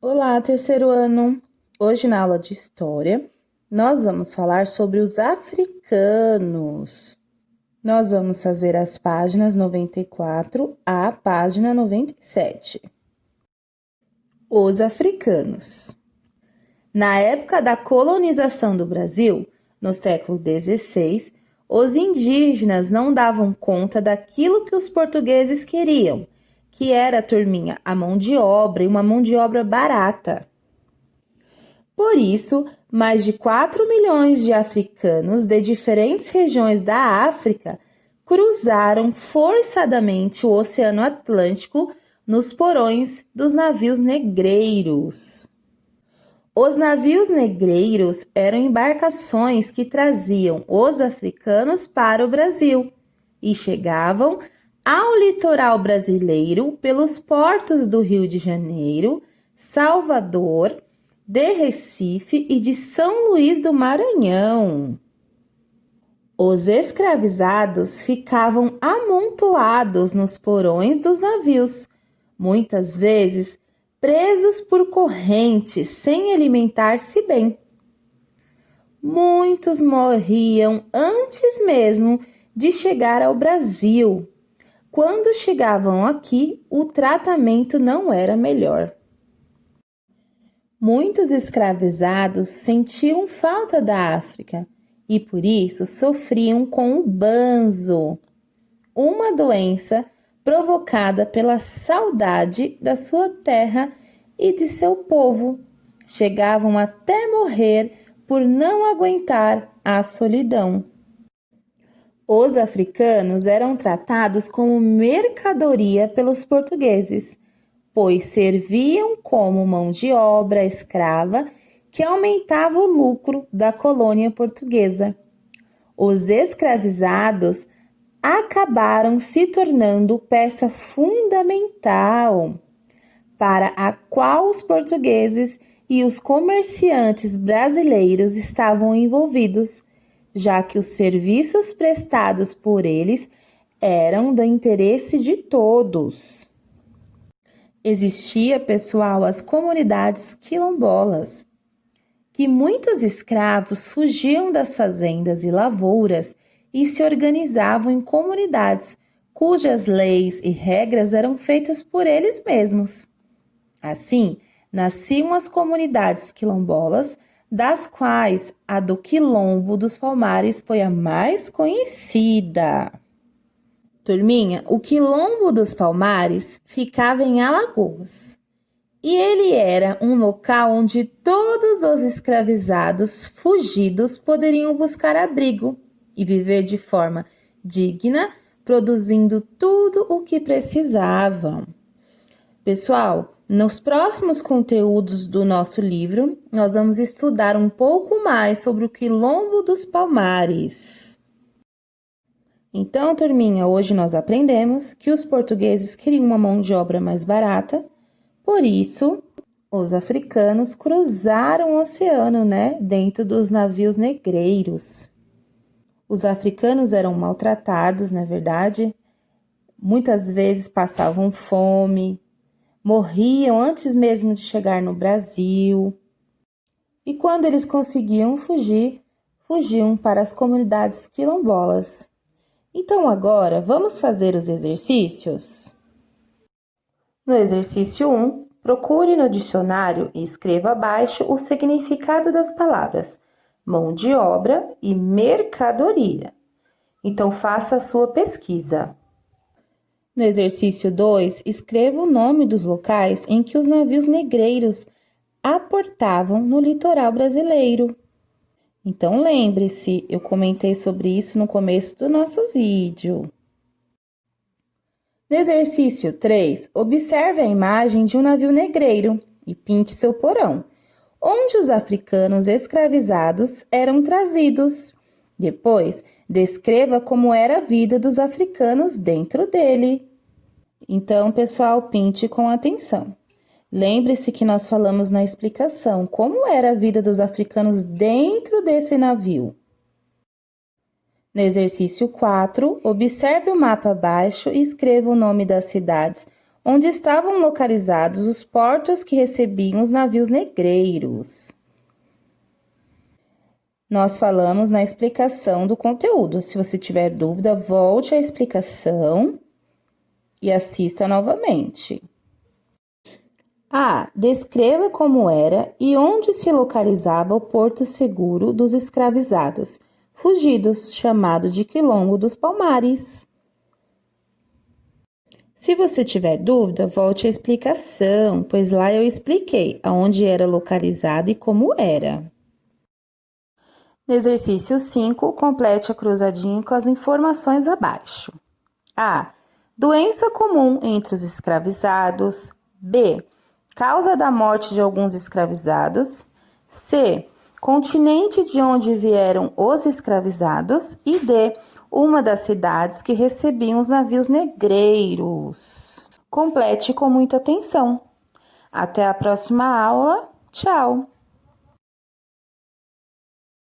Olá, terceiro ano! Hoje, na aula de História, nós vamos falar sobre os africanos. Nós vamos fazer as páginas 94 à página 97. Os africanos. Na época da colonização do Brasil, no século XVI, os indígenas não davam conta daquilo que os portugueses queriam, que era, turminha, a mão de obra e uma mão de obra barata. Por isso, mais de 4 milhões de africanos de diferentes regiões da África cruzaram forçadamente o Oceano Atlântico nos porões dos navios negreiros. Os navios negreiros eram embarcações que traziam os africanos para o Brasil e chegavam ao litoral brasileiro pelos portos do Rio de Janeiro, Salvador, de Recife e de São Luís do Maranhão. Os escravizados ficavam amontoados nos porões dos navios, muitas vezes presos por correntes sem alimentar-se bem. Muitos morriam antes mesmo de chegar ao Brasil. Quando chegavam aqui, o tratamento não era melhor. Muitos escravizados sentiam falta da África e por isso sofriam com o banzo, uma doença provocada pela saudade da sua terra e de seu povo. Chegavam até morrer por não aguentar a solidão. Os africanos eram tratados como mercadoria pelos portugueses, pois serviam como mão de obra escrava que aumentava o lucro da colônia portuguesa. Os escravizados acabaram se tornando peça fundamental para a qual os portugueses e os comerciantes brasileiros estavam envolvidos, já que os serviços prestados por eles eram do interesse de todos. Existia, pessoal, as comunidades quilombolas, que muitos escravos fugiam das fazendas e lavouras e se organizavam em comunidades cujas leis e regras eram feitas por eles mesmos. Assim, nasciam as comunidades quilombolas, das quais a do Quilombo dos Palmares foi a mais conhecida. Turminha, o Quilombo dos Palmares ficava em Alagoas e ele era um local onde todos os escravizados fugidos poderiam buscar abrigo e viver de forma digna, produzindo tudo o que precisavam. Pessoal, nos próximos conteúdos do nosso livro, nós vamos estudar um pouco mais sobre o Quilombo dos Palmares. Então, turminha, hoje nós aprendemos que os portugueses queriam uma mão de obra mais barata, por isso, os africanos cruzaram o oceano, dentro dos navios negreiros. Os africanos eram maltratados, na verdade, muitas vezes passavam fome, morriam antes mesmo de chegar no Brasil. E quando eles conseguiam fugir, fugiam para as comunidades quilombolas. Então, agora, vamos fazer os exercícios? No exercício 1, procure no dicionário e escreva abaixo o significado das palavras mão de obra e mercadoria. Então, faça a sua pesquisa. No exercício 2, escreva o nome dos locais em que os navios negreiros aportavam no litoral brasileiro. Então, lembre-se, eu comentei sobre isso no começo do nosso vídeo. No exercício 3, observe a imagem de um navio negreiro e pinte seu porão, onde os africanos escravizados eram trazidos. Depois, descreva como era a vida dos africanos dentro dele. Então, pessoal, pinte com atenção. Lembre-se que nós falamos na explicação como era a vida dos africanos dentro desse navio. No exercício 4, observe o mapa abaixo e escreva o nome das cidades onde estavam localizados os portos que recebiam os navios negreiros. Nós falamos na explicação do conteúdo. Se você tiver dúvida, volte à explicação e assista novamente. A. Descreva como era e onde se localizava o porto seguro dos escravizados fugidos, chamado de Quilombo dos Palmares. Se você tiver dúvida, volte à explicação, pois lá eu expliquei aonde era localizado e como era. No exercício 5, complete a cruzadinha com as informações abaixo. A. Doença comum entre os escravizados. B. Causa da morte de alguns escravizados. C. Continente de onde vieram os escravizados. E D. Uma das cidades que recebiam os navios negreiros. Complete com muita atenção. Até a próxima aula. Tchau!